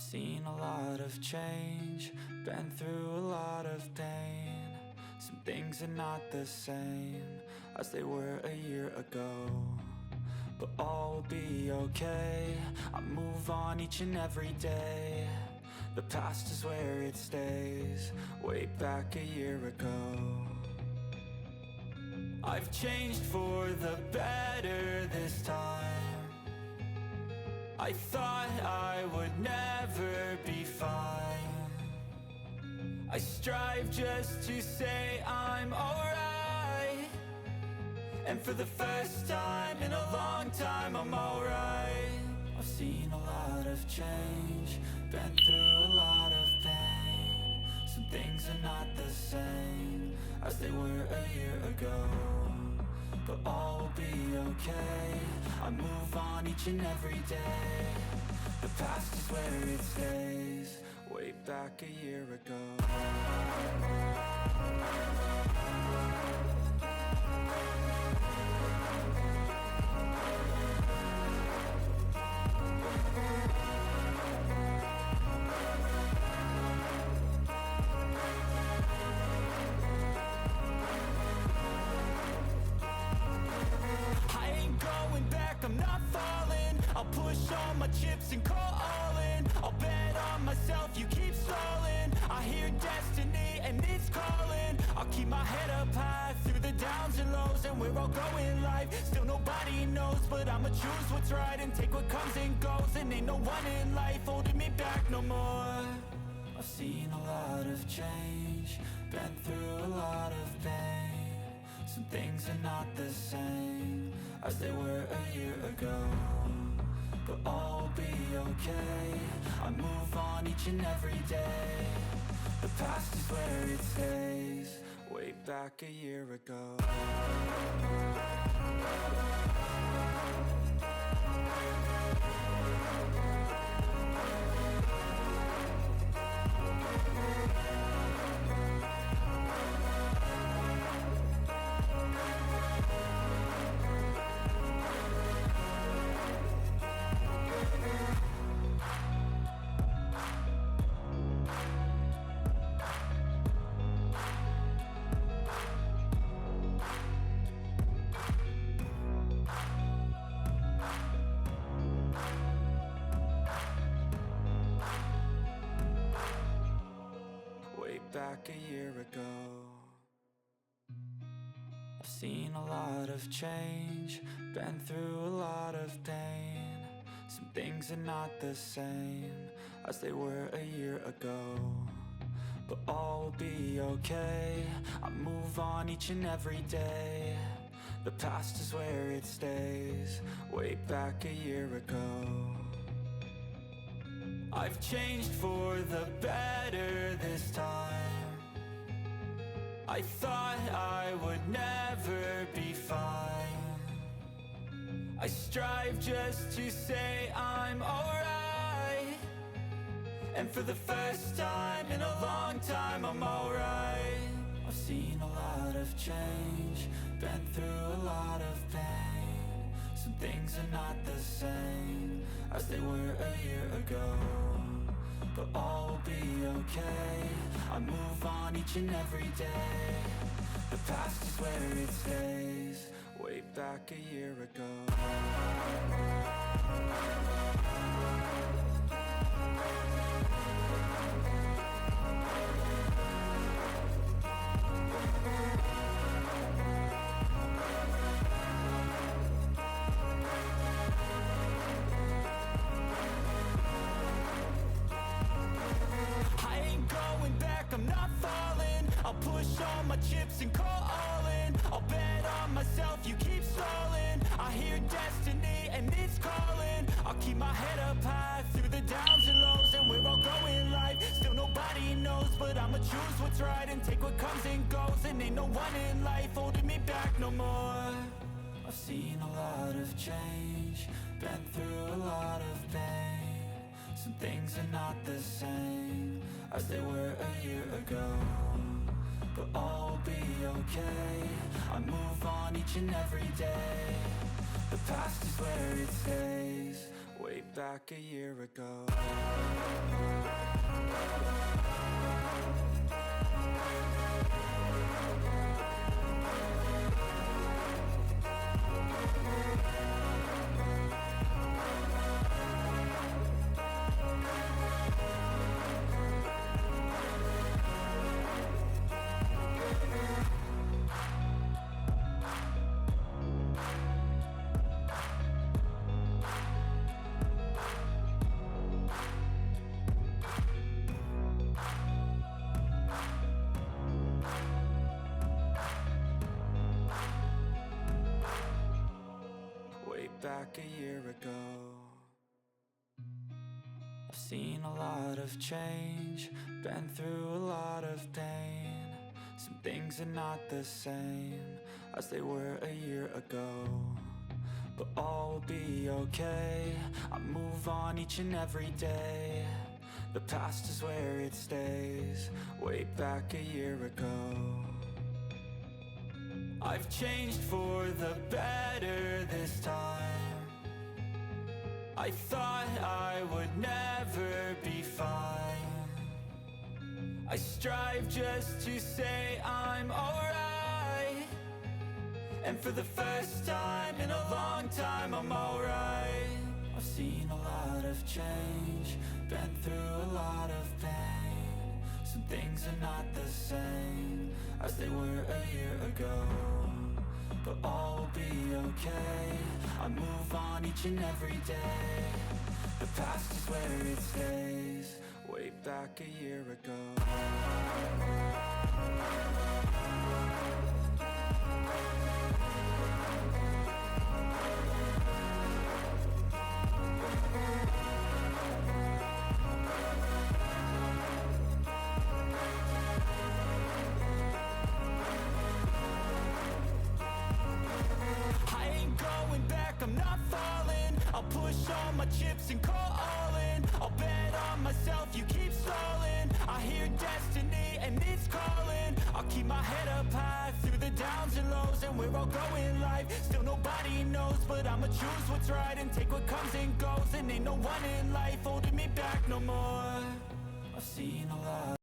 Seen a lot of change, been through a lot of pain. Some things are not the same as they were a year ago, but all will be okay. I move on each and every day. The past is where it stays, way back a year ago. I've changed for the better this time. I thought I would never be fine. I strive just to say I'm alright, and for the first time in a long time I'm alright. I've seen a lot of change, been through a lot of pain. Some things are not the same as they were a year ago, but all will be okay. I move on each and every day. The past is where it stays, way back a year ago. I'm not falling, I'll push all my chips and call all in. I'll bet on myself, you keep stalling. I hear destiny and it's calling. I'll keep my head up high through the downs and lows, and we're all going live. Still nobody knows, but I'ma choose what's right and take what comes and goes. And ain't no one in life holding me back no more. I've seen a lot of change, been through a lot of pain. Some things are not the same as they were a year ago, but all will be okay. I move on each and every day. The past is where it stays, way back a year ago. Back a year ago, I've seen a lot of change, been through a lot of pain. Some things are not the same as they were a year ago, but all will be okay. I move on each and every day. The past is where it stays, way back a year ago. I've changed for the better this time. I thought I would never be fine. I strive just to say I'm alright, and for the first time in a long time I'm alright. I've seen a lot of change, been through a lot of pain. Some things are not the same as they were a year ago, but all will be okay. I move on each and every day. The past is where it stays, way back a year ago. I'm not falling, I'll push all my chips and call all in. I'll bet on myself, you keep stalling. I hear destiny and it's calling. I'll keep my head up high through the downs and lows, and we're all going live. Still nobody knows, but I'ma choose what's right and take what comes and goes. And ain't no one in life holding me back no more. I've seen a lot of change, been through a lot of pain. Some things are not the same as they were a year ago, but all will be okay. I move on each and every day. The past is where it stays, way way back a year ago. Way back a year ago. I've seen a lot of change, been through a lot of pain. Some things are not the same as they were a year ago, but all will be okay. I move on each and every day. The past is where it stays. Way back a year ago. I've changed for the better this time. I thought I would never be fine. I strive just to say I'm alright, and for the first time in a long time I'm alright. I've seen a lot of change, been through a lot of pain. Some things are not the same as they were a year ago, but all will be okay. I move on each and every day. The past is where it stays. Way back a year ago. I'm not falling, I'll push all my chips and call all in. I'll bet on myself, you keep stalling. I hear destiny and it's calling. I'll keep my head up high through the downs and lows, and we're all going life. Still nobody knows, but I'ma choose what's right and take what comes and goes. And ain't no one in life holding me back no more. I've seen